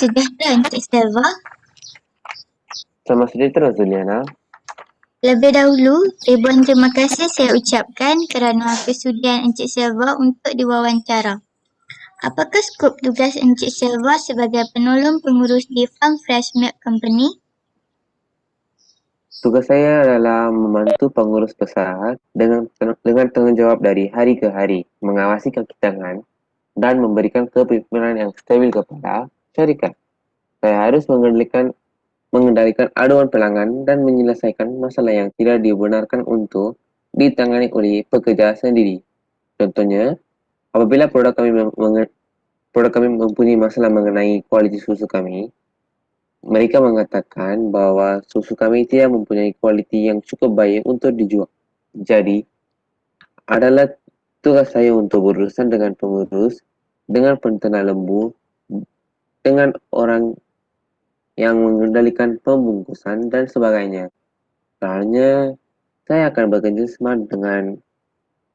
sejahtera Encik Selva. Selamat sejahtera Zuliana. Lebih dahulu, ribuan terima kasih saya ucapkan kerana kesudian Encik Selva untuk diwawancara. Apakah skop tugas Encik Selva sebagai penolong pengurus di Farm Fresh Milk Company? Tugas saya adalah membantu pengurus pesarat dengan tanggungjawab dari hari ke hari, mengawasi kaki tangan dan memberikan kepemimpinan yang stabil kepada syarikat. Saya harus mengendalikan aduan pelanggan dan menyelesaikan masalah yang tidak dibenarkan untuk ditangani oleh pekerja sendiri. Contohnya, apabila produk kami mempunyai masalah mengenai kualiti susu kami, mereka mengatakan bahwa susu kami tidak mempunyai kualiti yang cukup baik untuk dijual. Jadi, adalah tugas saya untuk berurusan dengan pengurus, dengan penternak lembu, dengan orang yang mengendalikan pembungkusan dan sebagainya. Soalnya, saya akan bekerja sama dengan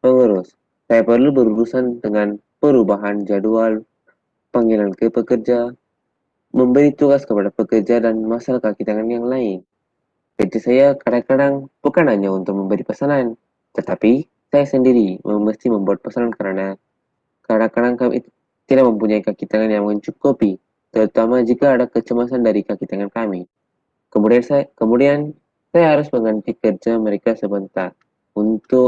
pengurus. Saya perlu berurusan dengan perubahan jadwal, panggilan ke pekerja, memberi tugas kepada pekerja dan masalah kaki tangan yang lain. Kerja saya kadang-kadang bukan hanya untuk memberi pesanan, tetapi saya sendiri mesti membuat pesanan karena kadang-kadang kami tidak mempunyai kaki tangan yang mencukupi, terutama jika ada kecemasan dari kaki tangan kami. Kemudian saya harus mengganti kerja mereka sebentar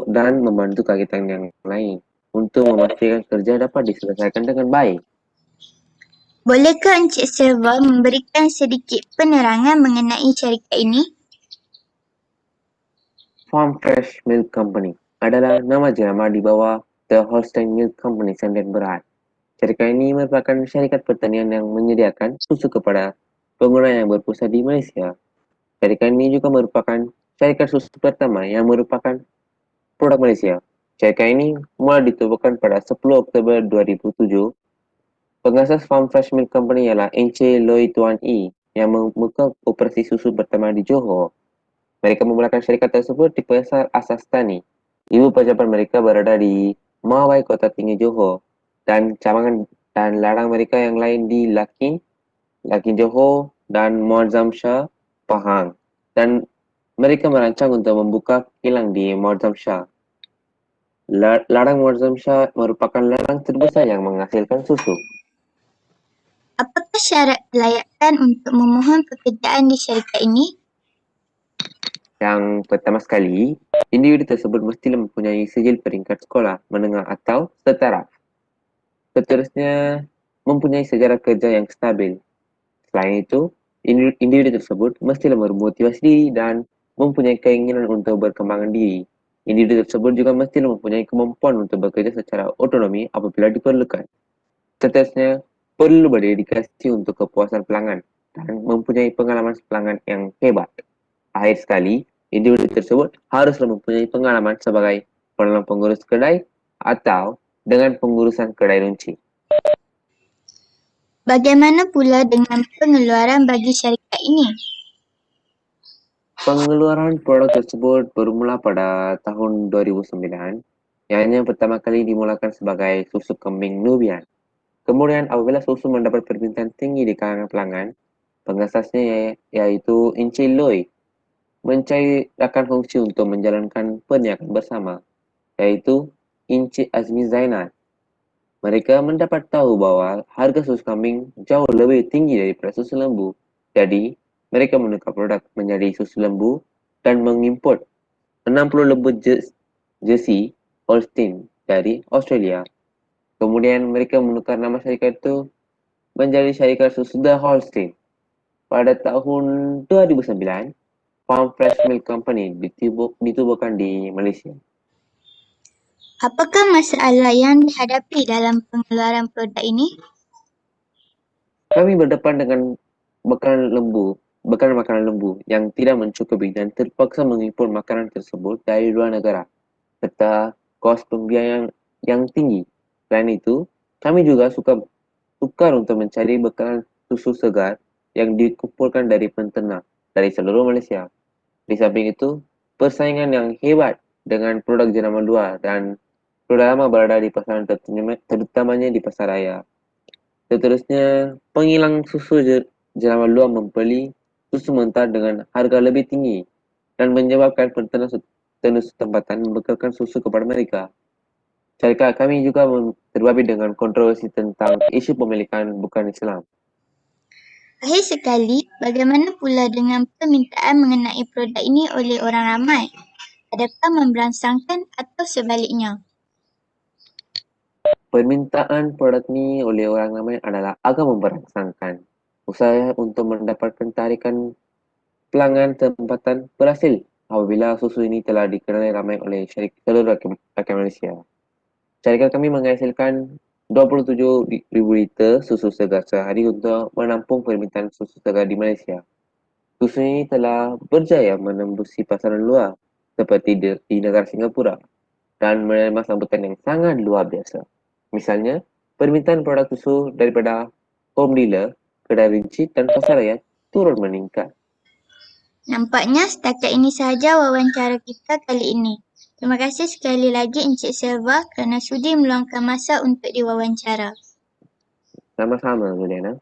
dan membantu kaki tangan yang lain untuk memastikan kerja dapat diselesaikan dengan baik. Bolehkah Encik Selva memberikan sedikit penerangan mengenai syarikat ini? Farm Fresh Milk Company adalah nama jenama di bawah The Holstein Milk Company Sandian Berat. Syarikat ini merupakan syarikat pertanian yang menyediakan susu kepada pengguna yang berpusat di Malaysia. Syarikat ini juga merupakan syarikat susu pertama yang merupakan produk Malaysia. Syarikat ini mulai ditubuhkan pada 10 Oktober 2007. Pengasas Farm Fresh Milk Company ialah Encik Loy Tuan E yang membuka operasi susu pertama di Johor. Mereka memulakan syarikat tersebut di Pasar Asas Tani. Ibu pejabat mereka berada di Mawai Kota Tinggi Johor dan cabangan dan ladang mereka yang lain di Lakin Johor dan Muazzam Shah, Pahang. Dan mereka merancang untuk membuka kilang di Muazzam Shah. Ladang Muazzam Shah merupakan ladang terbesar yang menghasilkan susu. Apakah syarat kelayakan untuk memohon pekerjaan di syarikat ini? Yang pertama sekali, individu tersebut mestilah mempunyai sijil peringkat sekolah menengah atau setara. Seterusnya, mempunyai sejarah kerja yang stabil. Selain itu, individu tersebut mestilah memotivasi diri dan mempunyai keinginan untuk berkembangan diri. Individu tersebut juga mestilah mempunyai kemampuan untuk bekerja secara otonomi apabila diperlukan. Seterusnya, perlu berdedikasi untuk kepuasan pelanggan dan mempunyai pengalaman pelanggan yang hebat. Akhir sekali, individu tersebut haruslah mempunyai pengalaman sebagai penolong pengurus kedai atau dengan pengurusan kedai runcing. Bagaimana pula dengan pengeluaran bagi syarikat ini? Pengeluaran produk tersebut bermula pada tahun 2009, yang pertama kali dimulakan sebagai susu kambing Nubian. Kemudian apabila susu mendapat permintaan tinggi di kalangan pelanggan, pengasasnya yaitu Encik Loy mencairkan fungsi untuk menjalankan perniagaan bersama, yaitu Encik Azmi Zainal. Mereka mendapat tahu bahwa harga susu kambing jauh lebih tinggi daripada susu lembu. Jadi, mereka menukar produk menjadi susu lembu dan mengimport 60 lembu Jersey Holstein dari Australia. Kemudian mereka menukar nama syarikat itu menjadi syarikat susu The Holstein. Pada tahun 2009, Farm Fresh Milk Company ditubuhkan di Malaysia. Apakah masalah yang dihadapi dalam pengeluaran produk ini? Kami berdepan dengan makanan lembu yang tidak mencukupi dan terpaksa mengimpor makanan tersebut dari luar negara, serta kos pembiayaan yang tinggi. Selain itu, kami juga sukar untuk mencari bekalan susu segar yang dikumpulkan dari penternak dari seluruh Malaysia. Di samping itu, persaingan yang hebat dengan produk jenama luar dan produk lama berada di pasaran terutamanya di pasar raya. Seterusnya, pengilang susu jerawat luar membeli susu mentah dengan harga lebih tinggi dan menyebabkan peternak tempatan membekalkan susu kepada mereka. Syarikat kami juga terbabi dengan kontroversi tentang isu pemilikan bukan Islam. Akhir sekali, bagaimana pula dengan permintaan mengenai produk ini oleh orang ramai? Adakah memberangsangkan atau sebaliknya? Permintaan produk ini oleh orang ramai adalah agak memberangsangkan. Usaha untuk mendapatkan tarikan pelanggan tempatan berhasil apabila susu ini telah dikenali ramai oleh seluruh rakyat Malaysia. Syarikat kami menghasilkan 27,000 liter susu segar sehari untuk menampung permintaan susu segar di Malaysia. Susu ini telah berjaya menembusi pasaran luar seperti di negara Singapura dan menerima sambutan yang sangat luar biasa. Misalnya, permintaan produk susu daripada home dealer, kedai rinci dan pasar rakyat turun meningkat. Nampaknya setakat ini sahaja wawancara kita kali ini. Terima kasih sekali lagi Encik Selva kerana sudi meluangkan masa untuk diwawancara. Sama-sama, Juliana.